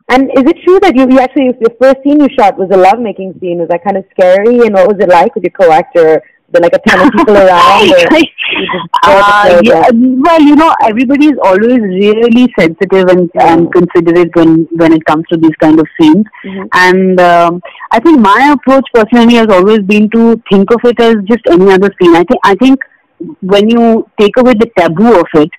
And is it true that you actually, your first scene you shot was a lovemaking scene? Was that kind of scary? And what was it like with your co-actor? Was there like a ton of people around? Or you just yeah, well, everybody is always really sensitive and considerate when it comes to these kind of scenes. Mm-hmm. And I think my approach personally has always been to think of it as just any other scene. I think when you take away the taboo of it,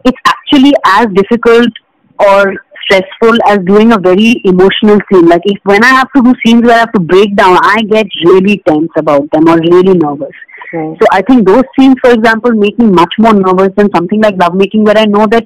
it's actually as difficult or stressful as doing a very emotional scene. Like when I have to do scenes where I have to break down, I get really tense about them or really nervous. Right. So I think those scenes, for example, make me much more nervous than something like lovemaking, where I know that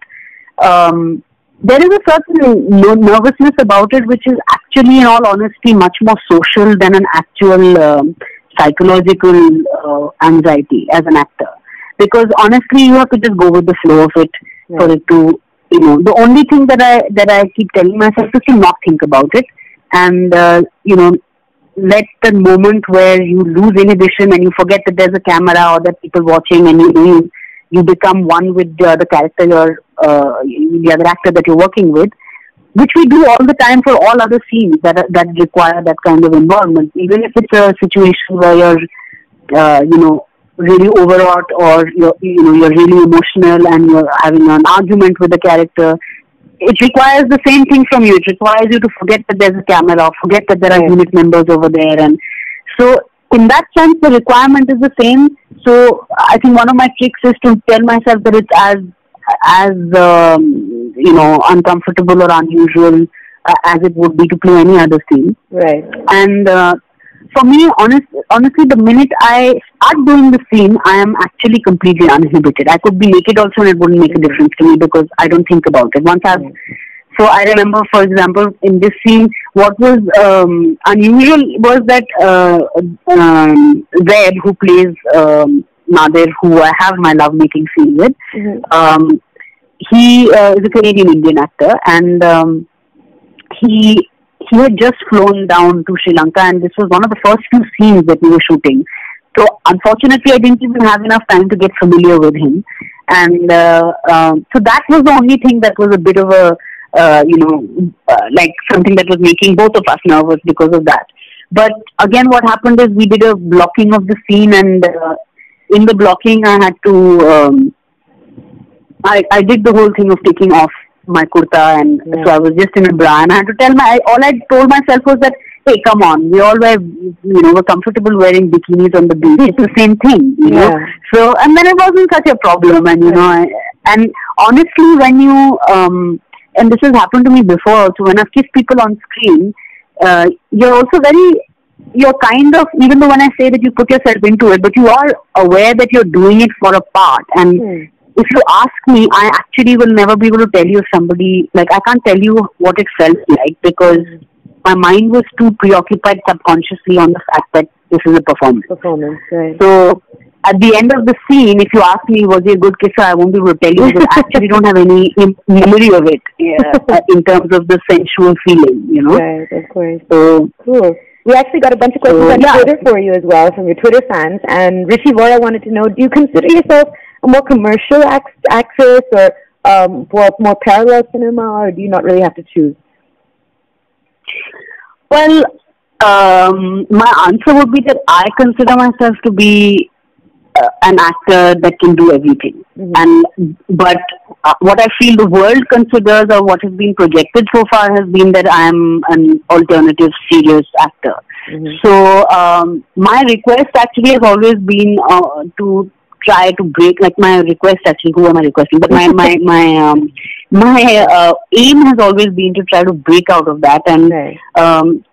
there is a certain nervousness about it, which is actually, in all honesty, much more social than an actual psychological anxiety as an actor. Because honestly, you have to just go with the flow of it for it to, the only thing that I keep telling myself is to not think about it, and let the moment where you lose inhibition and you forget that there's a camera or that people watching, and you become one with the other character, the other actor that you're working with, which we do all the time for all other scenes that require that kind of involvement. Even if it's a situation where you're really overwrought, or you're really emotional and you're having an argument with the character, it requires the same thing from you. It requires you to forget that there's a camera, forget that there are unit members over there. And so in that sense, the requirement is the same. So I think one of my tricks is to tell myself that it's as uncomfortable or unusual as it would be to play any other scene. Right. And for me, honestly, the minute I start doing the scene, I am actually completely uninhibited. I could be naked also and it wouldn't make a difference to me because I don't think about it. So I remember, for example, in this scene, what was unusual was that Zeb, who plays Nadir, who I have my lovemaking scene with, he is a Canadian Indian actor, and he had just flown down to Sri Lanka, and this was one of the first few scenes that we were shooting. So unfortunately, I didn't even have enough time to get familiar with him, and so that was the only thing that was a bit of a like something that was making both of us nervous because of that. But again, what happened is we did a blocking of the scene, and in the blocking, I had to I did the whole thing of taking off my kurta, and so I was just in a bra, and I had to all I told myself was that, hey, come on, we all we're comfortable wearing bikinis on the beach. It's the same thing, you know. So, and then it wasn't such a problem, and and honestly, when you and this has happened to me before also, when I've kissed people on screen, you're also you're kind of, even though when I say that you put yourself into it, but you are aware that you're doing it for a part. And if you ask me, I actually will never be able to tell you if somebody, like, I can't tell you what it felt like because my mind was too preoccupied subconsciously on the fact that this is a performance. Right. So at the end of the scene, if you ask me, was he a good kisser, I won't be able to tell you because I actually don't have any memory of it in terms of the sensual feeling, you know. Right, of course. So cool. We actually got a bunch of questions on Twitter for you as well from your Twitter fans. And Rishi Vora wanted to know, do you consider yourself a more commercial actress or more parallel cinema, or do you not really have to choose? Well, my answer would be that I consider myself to be an actor that can do everything. But what I feel the world considers, or what has been projected so far, has been that I am an alternative serious actor. So my request actually has always been to try to break, like my request actually, who am I requesting? But my aim has always been to try to break out of that. And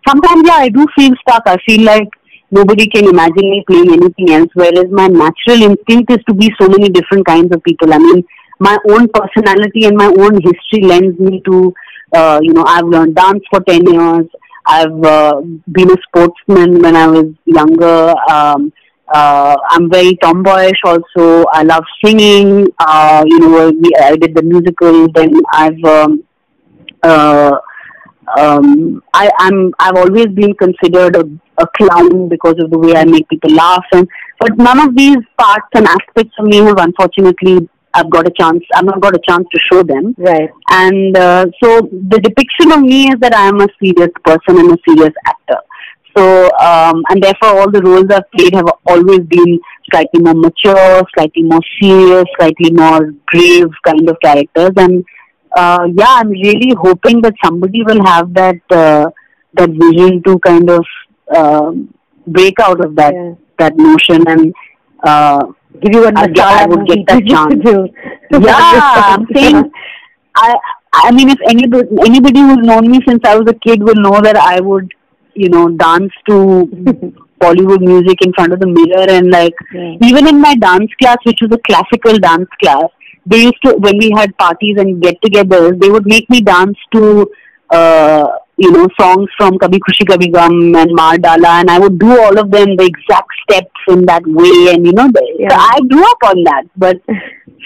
sometimes, I do feel stuck. I feel like nobody can imagine me playing anything else, whereas my natural instinct is to be so many different kinds of people. I mean, my own personality and my own history lends me to, I've learned dance for 10 years. I've been a sportsman when I was younger. I'm very tomboyish also. I love singing. I did the musical. Then I've always been considered a clown because of the way I make people laugh. But none of these parts and aspects of me have unfortunately I've not got a chance to show them. Right. And so the depiction of me is that I am a serious person and a serious actor. So, and therefore all the roles I've played have always been slightly more mature, slightly more serious, slightly more grave kind of characters. And I'm really hoping that somebody will have that vision to kind of break out of that notion and give you I would get that chance. I'm saying, I mean, if anybody who's known me since I was a kid will know that I would, dance to Bollywood music in front of the mirror, and even in my dance class, which was a classical dance class, they used to, when we had parties and get-togethers, they would make me dance to songs from Kabhi Khushi Kabhi Gum and Maar Dala, and I would do all of them, the exact steps in that way, and so I grew up on that. But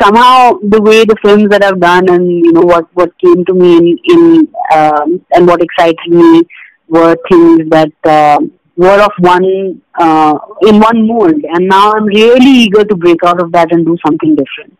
somehow the way the films that I've done and what came to me in and what excited me were things that were of one in one mold, and now I'm really eager to break out of that and do something different.